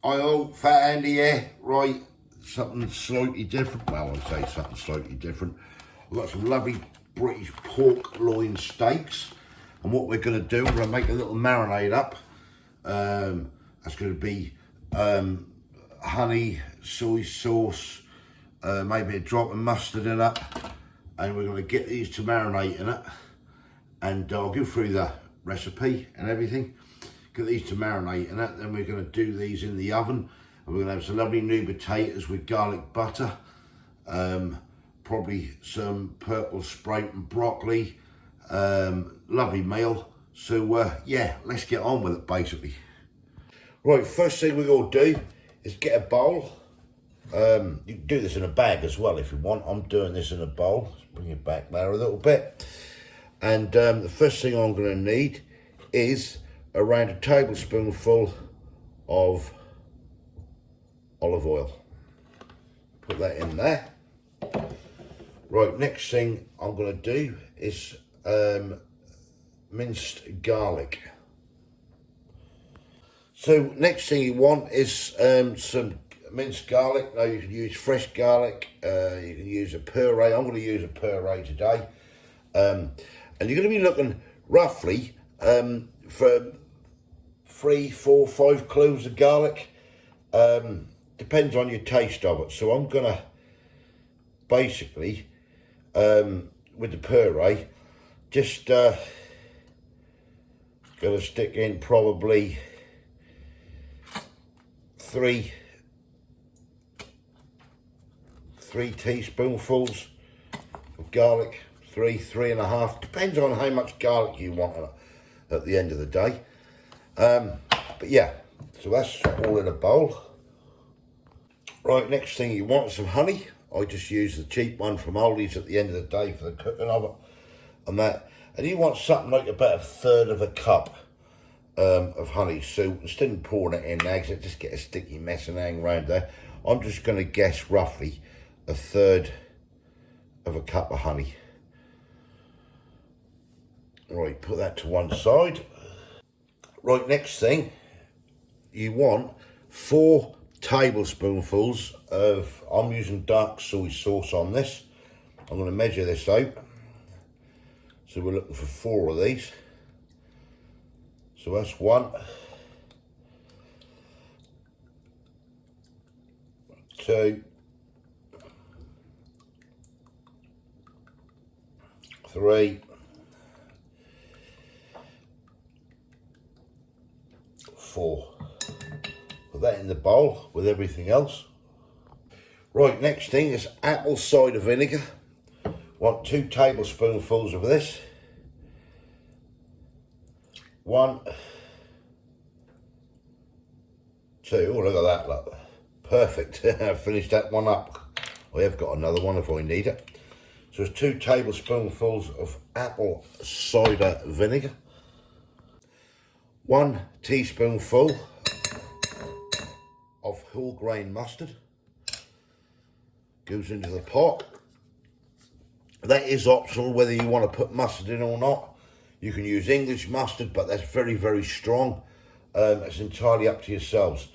oil, fat Andy here, right, something slightly different. Well, I say something slightly different. I've got some lovely British pork loin steaks, and what we're going to do, we're going to make a little marinade up. That's going to be honey, soy sauce, maybe a drop of mustard in it, and we're going to get these to marinate in it, and I'll go through the recipe and everything. Get these to marinate in it, then we're going to do these in the oven, and we're going to have some lovely new potatoes with garlic butter, probably some purple sprout and broccoli, lovely meal. So yeah, let's get on with it basically. Right, first thing we're going to do is get a bowl. You can do this in a bag as well if you want. I'm doing this in a bowl. Let's bring it back there a little bit. And the first thing I'm going to need is around a tablespoonful of olive oil. Put that in there. Right, next thing I'm going to do is minced garlic. So next thing you want is some minced garlic. Now you can use fresh garlic, you can use a puree. I'm going to use a puree today. And you're going to be looking roughly for 3, 4, 5 cloves of garlic. Depends on your taste of it. So I'm going to basically, with the puree, just going to stick in probably 3 teaspoonfuls of garlic, 3.5, depends on how much garlic you want at the end of the day. But yeah, so that's all in a bowl. Right, next thing you want is some honey. I just use the cheap one from Aldi's at the end of the day for the cooking of it and that. And you want something like about 1/3 of a cup of honey. So instead of pouring it in there, because it just get a sticky mess and hang around there, I'm just going to guess roughly 1/3 of a cup of honey. Right, put that to one side. Right, next thing, you want 4 tablespoonfuls of, I'm using dark soy sauce on this. I'm going to measure this out. So we're looking for 4 of these. So that's 1, 2, 3, 4. Put that in the bowl with everything else. Right, next thing is apple cider vinegar. Want 2 tablespoonfuls of this. 1, 2, oh look at that, look. Perfect, I finished that one up. I have got another one if I need it. So it's 2 tablespoonfuls of apple cider vinegar. 1 teaspoonful of whole grain mustard. Goes into the pot. That is optional whether you want to put mustard in or not. You can use English mustard, but that's very, very strong. It's entirely up to yourselves.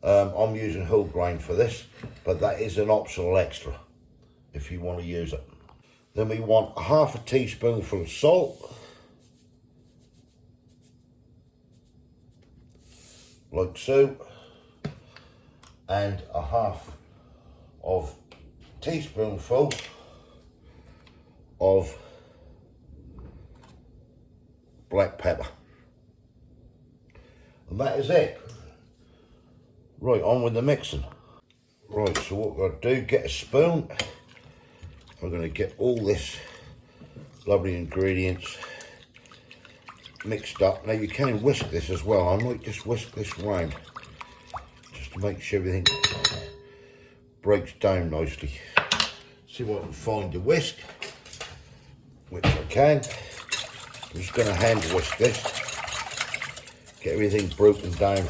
I'm using whole grain for this, but that is an optional extra if you want to use it. Then we want 1/2 teaspoonful of salt. Like so. And 1/2 teaspoonful of black pepper. And that is it. Right, on with the mixing. Right, so what we're going to do, get a spoon. We're going to get all this lovely ingredients mixed up. Now you can whisk this as well. I might just whisk this round just to make sure everything breaks down nicely. See what I can find to whisk, which I can. I'm just going to hand whisk this, get everything broken down.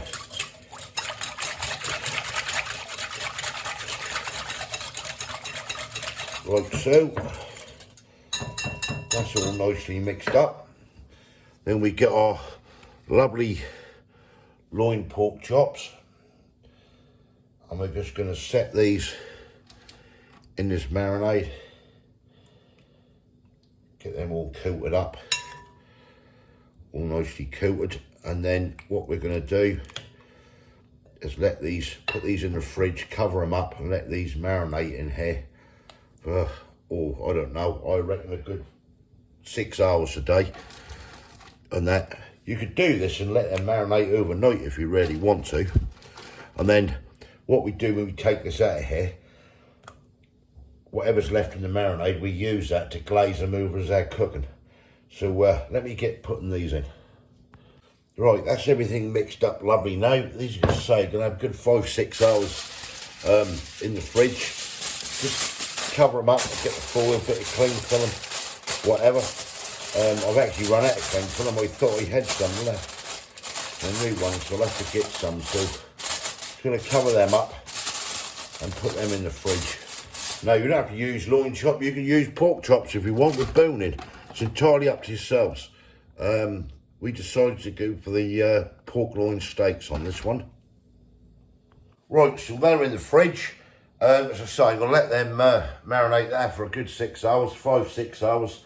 Like so. That's all nicely mixed up. Then we get our lovely loin pork chops. And we're just going to set these in this marinade. Get them all coated up, all nicely coated. And then what we're going to do is put these in the fridge, cover them up, and let these marinate in here for, I don't know, I reckon a good 6 hours a day. And that, you could do this and let them marinate overnight if you really want to. And then what we do when we take this out of here, whatever's left in the marinade, we use that to glaze them over as they're cooking. So let me get putting these in. Right, that's everything mixed up lovely now. These, as I say, going to have a good 5-6 hours in the fridge. Just cover them up, get the foil, bit of cling film, whatever. I've actually run out of cling film. I thought I had some left. A new one, so I'll have to get some. So just going to cover them up and put them in the fridge. Now, you don't have to use loin chop. You can use pork chops if you want with bone in. It's entirely up to yourselves. We decided to go for the pork loin steaks on this one. Right, so they're in the fridge. As I say, I'm going to let them marinate there for a good 6 hours, 5-6 hours.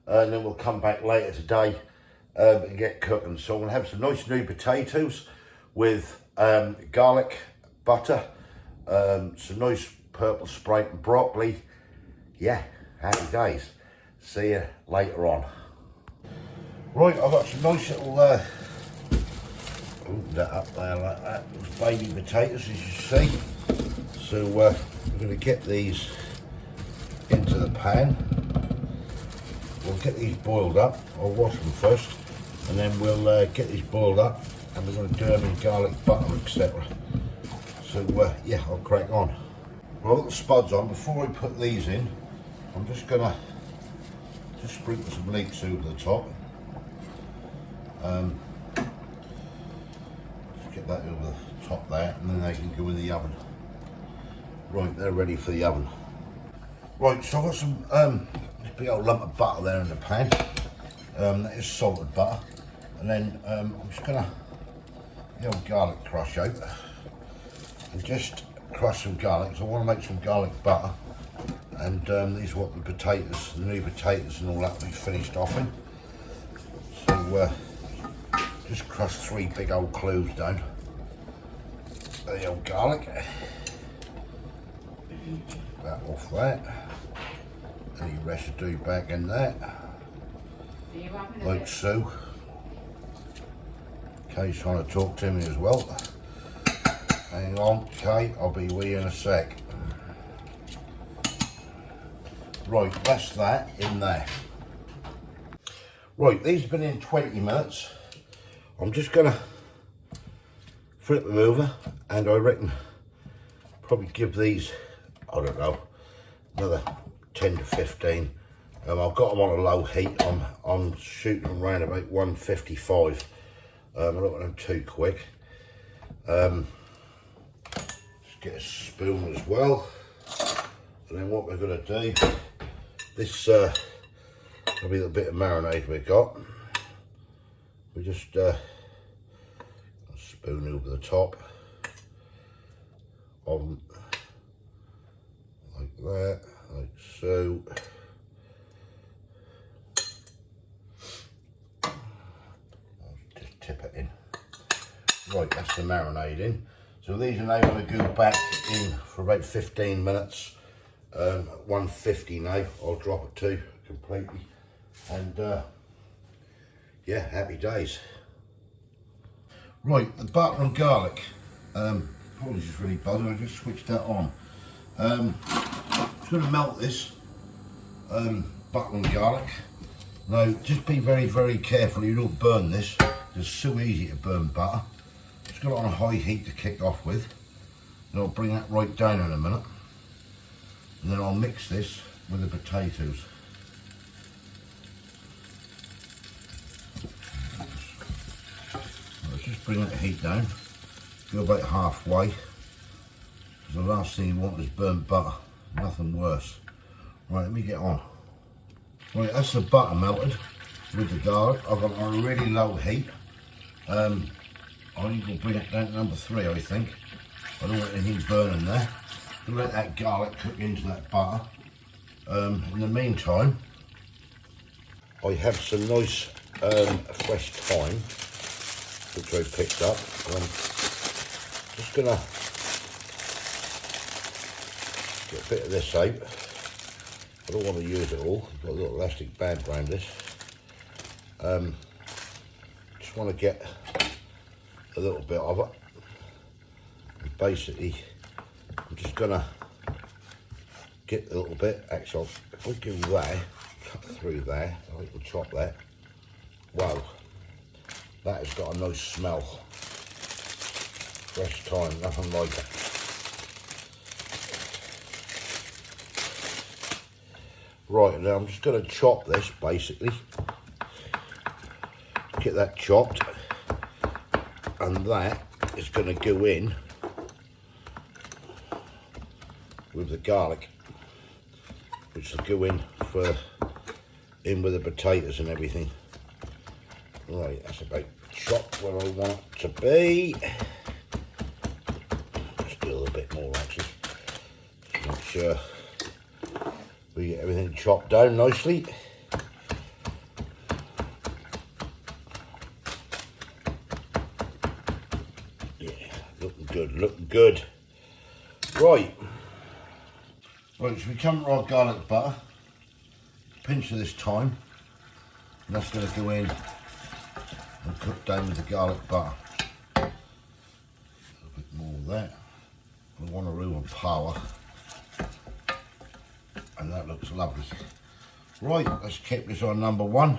And then we'll come back later today and get cooking. So I'm going to have some nice new potatoes with garlic, butter, some nice purple Sprite and broccoli. Yeah, happy days. See you later on. Right, I've got some nice little, open that up there like that, those baby potatoes as you see. So we're going to get these into the pan. We'll get these boiled up. I'll wash them first, and then we'll get these boiled up, and we're going to do them in garlic, butter, etc. So yeah, I'll crack on. Well, I've got the spuds on. Before I put these in, I'm just going to sprinkle some leeks over the top. Just get that over the top there, and then they can go in the oven. Right, they're ready for the oven. Right, so I've got some this big old lump of butter there in the pan. That is salted butter. And then I'm just going to get the old garlic crush out and just crush some garlic. So I want to make some garlic butter. And these are what the potatoes, the new potatoes and all that will be finished off in. So just crush 3 big old cloves down. The old garlic. That off that. Any residue back in that. Like so. Kay's trying to talk to me as well. Hang on, Kay, I'll be with you in a sec. Right, that's that in there. Right, these have been in 20 minutes. I'm just gonna flip them over, and I reckon probably give these, I don't know, another 10 to 15. I've got them on a low heat. I'm shooting them around about 155. I don't want them too quick. Just get a spoon as well. And then what we're going to do, this will be the bit of marinade we've got. We just spoon over the top. On like that, like so. Just tip it in. Right, that's the marinade in. So these are now going to go back in for about 15 minutes. 150 now, I'll drop it to completely. And yeah, happy days. Right, the butter and garlic. Probably just really buzzing, I just switched that on. I'm just going to melt this butter and garlic. Now, just be very, very careful you don't burn this. It's so easy to burn butter. Just got it on a high heat to kick off with. And I'll bring that right down in a minute. And then I'll mix this with the potatoes. Let's just bring that heat down. Go about halfway. Because the last thing you want is burnt butter. Nothing worse. Right, let me get on. Right, that's the butter melted with the garlic. I've got it on a really low heat. I think we'll bring it down to number 3, I think. I don't want anything burning there. I'll let that garlic cook into that butter. In the meantime, I have some nice fresh thyme, which I picked up. I'm just gonna get a bit of this out. I don't want to use it all. I've got a little elastic band around this. Just want to get a little bit of it. And basically, I'm just gonna get a little bit. Actually, if we go there, cut through there, I think we'll chop that. Wow, that has got a nice smell. Fresh thyme, nothing like it. Right, now I'm just going to chop this basically. Get that chopped, and that is going to go in with the garlic, which will go in with the potatoes and everything. Right, that's about chopped where I want it to be. Just do a little bit more actually. Just make sure we get everything chopped down nicely. Yeah, looking good, looking good. Right. Right, so we come to our garlic butter. Pinch of this thyme. And that's going to go in and cook down with the garlic butter. A little bit more of that. I want a real power. And that looks lovely. Right, let's keep this on number 1.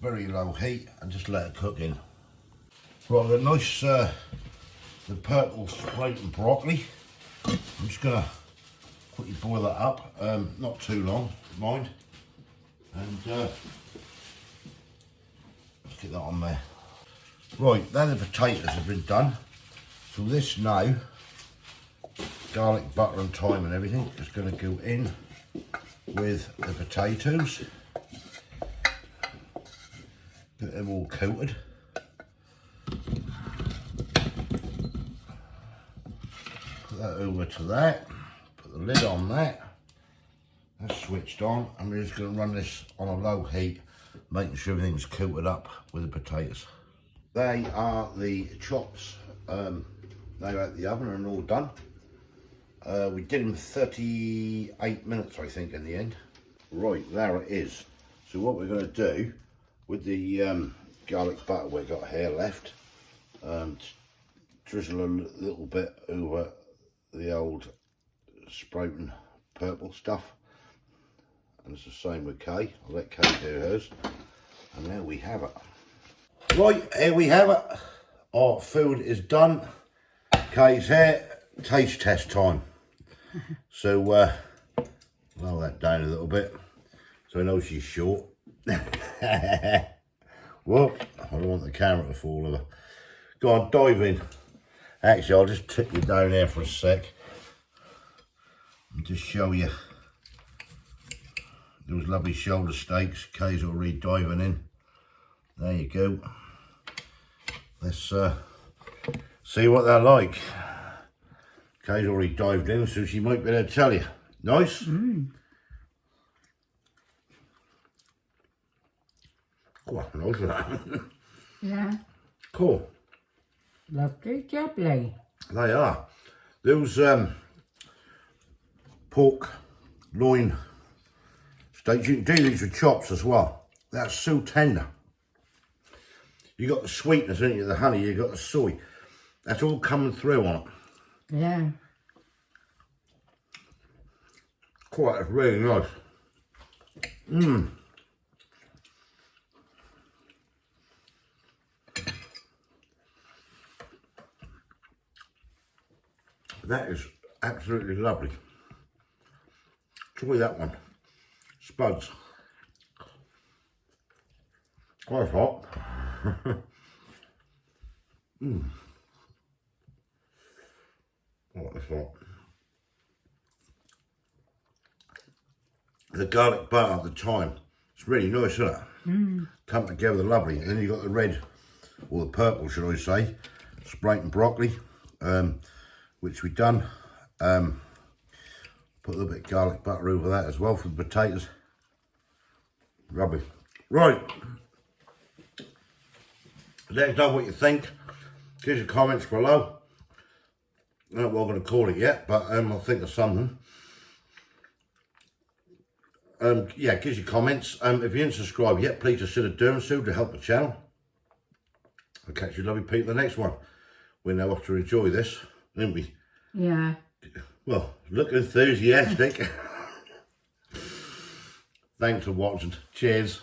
Very low heat, and just let it cook in. Right, the nice, the purple sprouted and broccoli. I'm just gonna quickly boil that up, not too long, mind. And let's get that on there. Right, now the potatoes have been done. So this now, garlic, butter and thyme and everything is going to go in with the potatoes. Get them all coated. Put that over to that. Put the lid on that. That's switched on, and we're just going to run this on a low heat, making sure everything's coated up with the potatoes. They are the chops. They're out the oven and all done. We did them 38 minutes, I think, in the end. Right, there it is. So what we're going to do with the garlic butter we've got here left, drizzle a little bit over the old sprouting purple stuff. And it's the same with Kay. I'll let Kay do hers. And there we have it. Right, here we have it. Our food is done. Kay's here. Taste test time. So, lower that down a little bit, so I know she's short. Whoop, I don't want the camera to fall over. Go on, dive in. Actually, I'll just tip you down there for a sec and just show you those lovely shoulder steaks. Kay's already diving in. There you go. Let's see what they're like. Kay's already dived in, so she might be able to tell you. Nice? Oh, nice that. Yeah. Cool. Lovely, lovely. They are. Those pork loin steaks, you can do these with chops as well. That's so tender. You got the sweetness, haven't you? The honey, you got the soy. That's all coming through on it. Yeah. Quite really nice. That is absolutely lovely. Try that one. Spuds. Quite hot. Oh, it's hot. The garlic butter at the time, it's really nice, isn't it? Come together lovely. And then you got the red, or the purple should I say, sprouting broccoli. which we done. Put a little bit of garlic butter over that as well for the potatoes. Lovely. Right. Let us know what you think. Give us your comments below. I don't know what I'm going to call it yet, but I'll think of something. Yeah, give us your comments. If you didn't subscribe yet, please consider doing so to help the channel. I'll catch you lovely people in the next one. We know how to enjoy this, didn't we? Yeah. Well, look enthusiastic. Thanks for watching. Cheers.